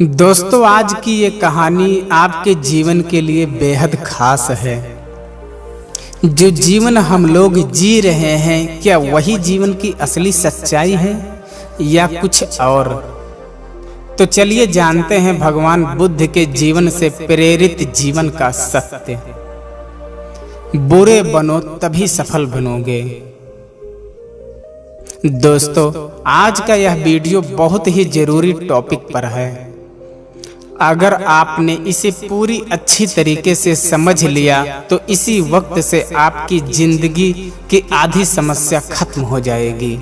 दोस्तों, आज की ये कहानी आपके जीवन के लिए बेहद खास है। जो जीवन हम लोग जी रहे हैं, क्या वही जीवन की असली सच्चाई है या कुछ और? तो चलिए जानते हैं भगवान बुद्ध के जीवन से प्रेरित जीवन का सत्य। बुरे बनो तभी सफल बनोगे। दोस्तों, आज का यह वीडियो बहुत ही जरूरी टॉपिक पर है। अगर आपने इसे पूरी अच्छी तरीके से समझ लिया तो इसी वक्त से आपकी जिंदगी की आधी समस्या खत्म हो जाएगी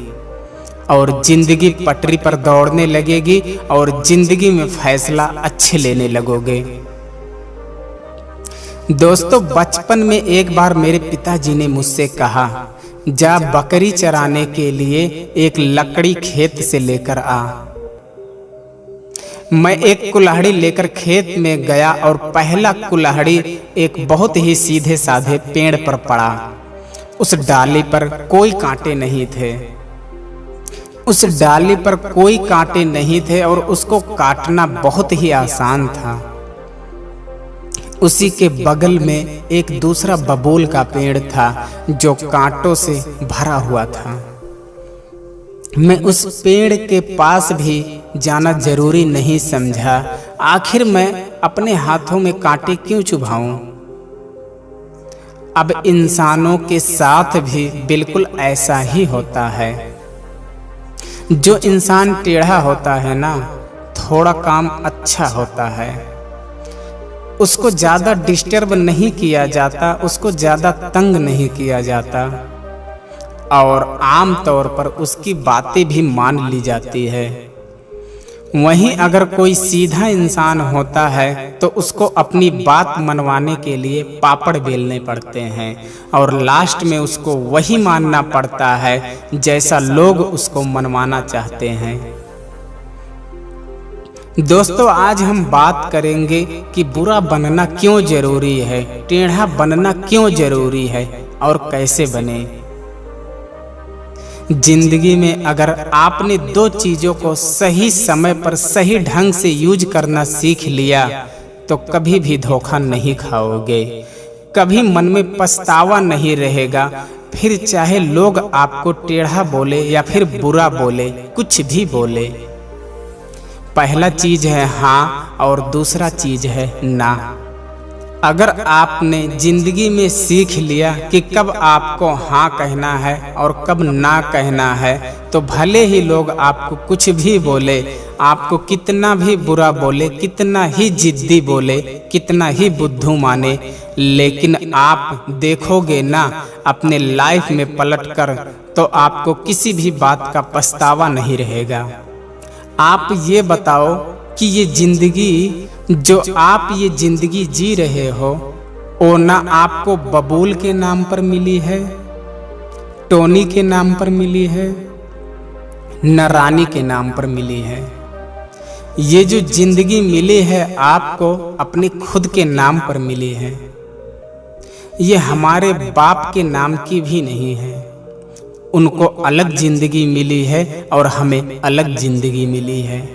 और जिंदगी पटरी पर दौड़ने लगेगी और जिंदगी में फैसला अच्छे लेने लगोगे। दोस्तों, बचपन में एक बार मेरे पिताजी ने मुझसे कहा, जा बकरी चराने के लिए एक लकड़ी खेत से लेकर आ। मैं एक कुल्हाड़ी लेकर खेत में गया और पहला कुल्हाड़ी एक बहुत ही सीधे साधे पेड़ पर पड़ा। उस डाली पर कोई कांटे नहीं थे। उस डाली पर कोई कांटे नहीं थे और उसको काटना बहुत ही आसान था। उसी के बगल में एक दूसरा बबूल का पेड़ था जो कांटों से भरा हुआ था। मैं उस पेड़ के पास भी जाना जरूरी नहीं समझा। आखिर मैं अपने हाथों में कांटे क्यों चुभाऊं? अब इंसानों के साथ भी बिल्कुल ऐसा ही होता है। जो इंसान टेढ़ा होता है ना, थोड़ा काम अच्छा होता है। उसको ज्यादा डिस्टर्ब नहीं किया जाता, उसको ज्यादा तंग नहीं किया जाता और आम तौर पर उसकी बातें भी मान ली जाती है। वहीं अगर कोई सीधा इंसान होता है तो उसको अपनी बात मनवाने के लिए पापड़ बेलने पड़ते हैं और लास्ट में उसको वही मानना पड़ता है जैसा लोग उसको मनवाना चाहते हैं। दोस्तों, आज हम बात करेंगे कि बुरा बनना क्यों जरूरी है, टेढ़ा बनना क्यों जरूरी है और कैसे बने। जिंदगी में अगर आपने दो चीजों को सही समय पर सही ढंग से यूज करना सीख लिया तो कभी भी धोखा नहीं खाओगे, कभी मन में पछतावा नहीं रहेगा। फिर चाहे लोग आपको टेढ़ा बोले या फिर बुरा बोले, कुछ भी बोले। पहला चीज है हाँ और दूसरा चीज है ना। अगर आपने जिंदगी में सीख लिया कि कब आपको हाँ कहना है और कब ना कहना है, तो भले ही लोग आपको कुछ भी बोले, आपको कितना भी बुरा बोले, कितना ही जिद्दी बोले, कितना ही बुद्धू माने, लेकिन आप देखोगे ना अपने लाइफ में पलटकर तो आपको किसी भी बात का पछतावा नहीं रहेगा। आप ये बताओ कि ये जिंदगी जो आप ये जिंदगी जी रहे हो, वो ना आपको बबूल के नाम पर मिली है, टोनी के नाम पर मिली है, न रानी के नाम पर मिली है। ये जो जिंदगी मिली है आपको अपने खुद के नाम पर मिली है। ये हमारे बाप के नाम की भी नहीं है। उनको अलग जिंदगी मिली है और हमें अलग जिंदगी मिली है।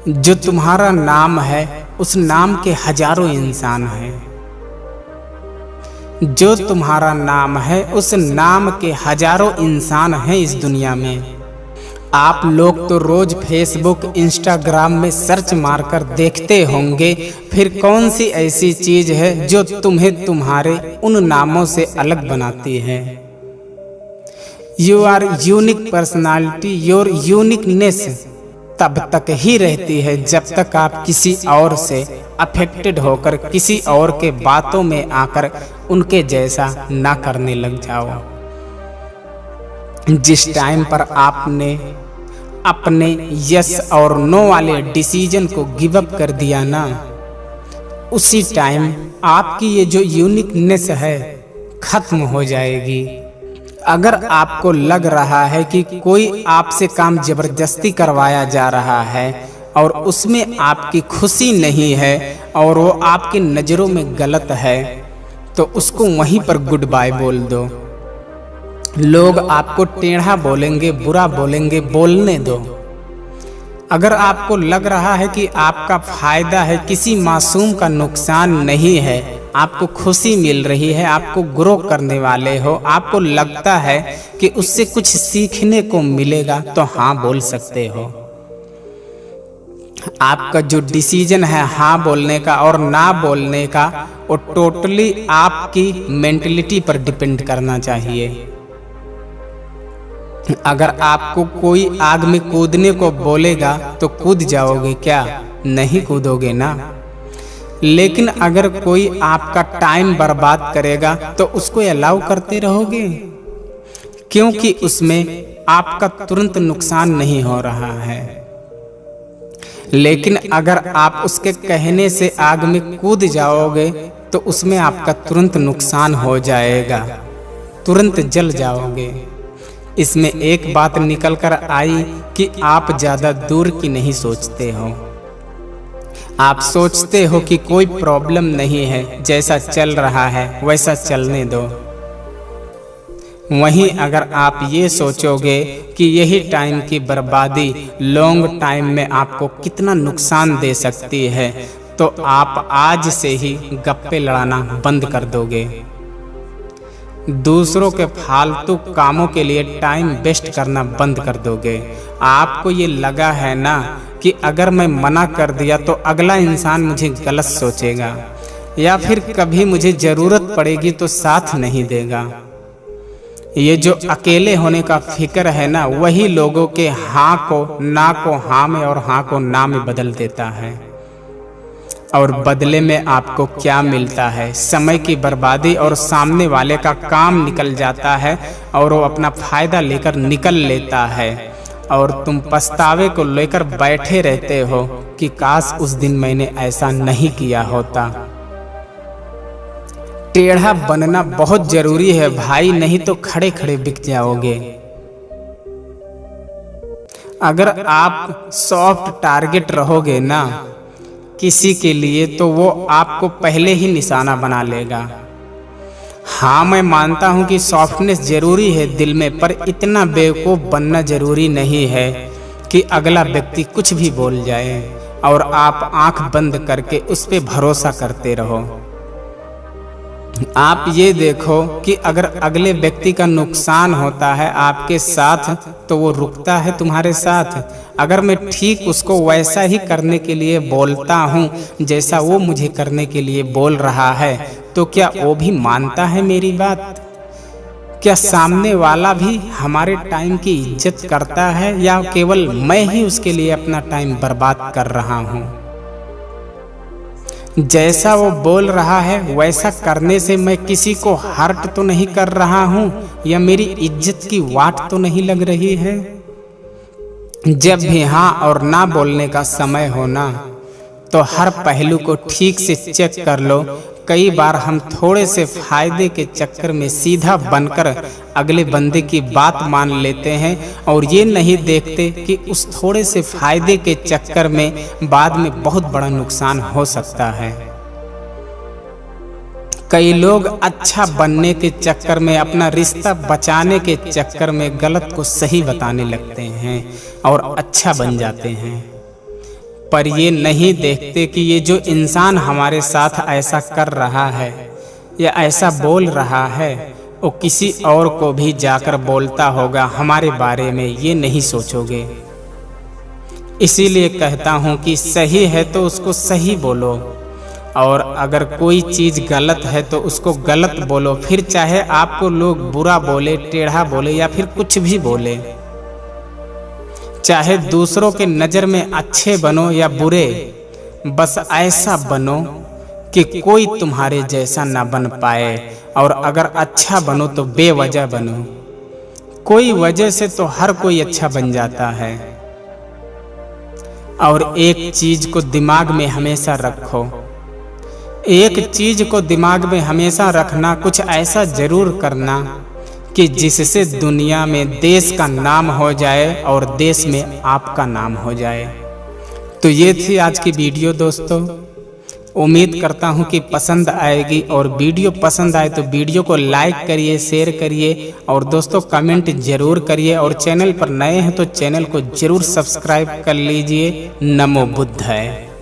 जो तुम्हारा नाम है उस नाम के हजारों इंसान हैं। जो तुम्हारा नाम है उस नाम के हजारों इंसान हैं इस दुनिया में। आप लोग तो रोज फेसबुक इंस्टाग्राम में सर्च मारकर देखते होंगे, फिर कौन सी ऐसी चीज है जो तुम्हें तुम्हारे उन नामों से अलग बनाती है। You are unique personality, your uniqueness तब तक ही रहती है जब तक आप किसी और से अफेक्टेड होकर किसी और के बातों में आकर उनके जैसा ना करने लग जाओ। जिस टाइम पर आपने अपने यस और नो वाले डिसीजन को गिव अप कर दिया ना, उसी टाइम आपकी ये जो यूनिकनेस है खत्म हो जाएगी। अगर आपको लग रहा है कि कोई आपसे काम जबरदस्ती करवाया जा रहा है और उसमें आपकी खुशी नहीं है और वो आपकी नज़रों में गलत है, तो उसको वहीं पर गुड बाय बोल दो। लोग आपको टेढ़ा बोलेंगे, बुरा बोलेंगे, बोलने दो। अगर आपको लग रहा है कि आपका फायदा है, किसी मासूम का नुकसान नहीं है, आपको खुशी मिल रही है, आपको ग्रो करने वाले हो, आपको लगता है कि उससे कुछ सीखने को मिलेगा, तो हाँ बोल सकते हो। आपका जो डिसीजन है हाँ बोलने का और ना बोलने का, वो टोटली आपकी मेंटलिटी पर डिपेंड करना चाहिए। अगर आपको कोई आग में कूदने को बोलेगा तो कूद जाओगे क्या? नहीं कूदोगे ना। लेकिन अगर कोई आपका टाइम बर्बाद करेगा तो उसको अलाउ करते रहोगे, क्योंकि उसमें आपका तुरंत नुकसान नहीं हो रहा है। लेकिन अगर आप उसके कहने से आग में कूद जाओगे तो उसमें आपका तुरंत नुकसान हो जाएगा, तुरंत जल जाओगे। इसमें एक बात निकल कर आई कि आप ज्यादा दूर की नहीं सोचते हो। आप सोचते हो कि कोई प्रॉब्लम नहीं है, जैसा चल रहा है वैसा चलने दो। वहीं अगर आप ये सोचोगे कि यही टाइम की बर्बादी लॉन्ग टाइम में आपको कितना नुकसान दे सकती है, तो आप आज से ही गप्पे लड़ाना बंद कर दोगे। दूसरों के फालतू कामों के लिए टाइम वेस्ट करना बंद कर दोगे। आपको ये लगा है ना कि अगर मैं मना कर दिया तो अगला इंसान मुझे गलत सोचेगा, या फिर कभी मुझे जरूरत पड़ेगी तो साथ नहीं देगा। ये जो अकेले होने का फिक्र है ना, वही लोगों के हाँ को हाँ में और हाँ को ना में बदल देता है। और बदले में आपको क्या मिलता है? समय की बर्बादी, और सामने वाले का काम निकल जाता है और वो अपना फायदा लेकर निकल लेता है, और तुम पछतावे को लेकर बैठे रहते हो कि काश उस दिन मैंने ऐसा नहीं किया होता। टेढ़ा बनना बहुत जरूरी है भाई, नहीं तो खड़े खड़े बिक जाओगे। अगर आप सॉफ्ट टारगेट रहोगे ना किसी के लिए, तो वो आपको पहले ही निशाना बना लेगा। हाँ, मैं मानता हूँ कि सॉफ्टनेस जरूरी है दिल में, पर इतना बेवकूफ़ बनना जरूरी नहीं है कि अगला व्यक्ति कुछ भी बोल जाए और आप आंख बंद करके उस पर भरोसा करते रहो। आप ये देखो कि अगर अगले व्यक्ति का नुकसान होता है आपके साथ, तो वो रुकता है तुम्हारे साथ। अगर मैं ठीक उसको वैसा ही करने के लिए बोलता हूँ जैसा वो मुझे करने के लिए बोल रहा है, तो क्या वो भी मानता है मेरी बात? क्या सामने वाला भी हमारे टाइम की इज्जत करता है, या केवल मैं ही उसके लिए अपना टाइम बर्बाद कर रहा हूँ? जैसा वो बोल रहा है वैसा करने से मैं किसी को हर्ट तो नहीं कर रहा हूँ, या मेरी इज्जत की वाट तो नहीं लग रही है? जब भी हाँ और ना बोलने का समय हो ना, तो हर पहलू को ठीक से चेक कर लो। कई बार हम थोड़े से फायदे के चक्कर में सीधा बनकर अगले बंदे की बात मान लेते हैं, और ये नहीं देखते कि उस थोड़े से फायदे के चक्कर में बाद में बहुत बड़ा नुकसान हो सकता है। कई लोग अच्छा बनने के चक्कर में, अपना रिश्ता बचाने के चक्कर में गलत को सही बताने लगते हैं और अच्छा बन जाते हैं, पर ये नहीं देखते कि ये जो इंसान हमारे साथ ऐसा कर रहा है या ऐसा बोल रहा है, वो किसी और को भी जाकर बोलता होगा हमारे बारे में। ये नहीं सोचोगे। इसीलिए कहता हूँ कि सही है तो उसको सही बोलो, और अगर कोई चीज़ गलत है तो उसको गलत बोलो। फिर चाहे आपको लोग बुरा बोले, टेढ़ा बोले, या फिर कुछ भी बोले, चाहे दूसरों के नज़र में अच्छे बनो या बुरे, बस ऐसा बनो कि कोई तुम्हारे जैसा ना बन पाए। और अगर अच्छा बनो तो बेवजह बनो। कोई वजह से तो हर कोई अच्छा बन जाता है। और एक चीज को दिमाग में हमेशा रखो, एक चीज को दिमाग में हमेशा रखना, कुछ ऐसा जरूर करना कि जिससे दुनिया में देश का नाम हो जाए और देश में आपका नाम हो जाए। तो ये थी आज की वीडियो दोस्तों। उम्मीद करता हूँ कि पसंद आएगी, और वीडियो पसंद आए तो वीडियो को लाइक करिए, शेयर करिए और दोस्तों कमेंट जरूर करिए, और चैनल पर नए हैं तो चैनल को जरूर सब्सक्राइब कर लीजिए। नमो बुद्धाय।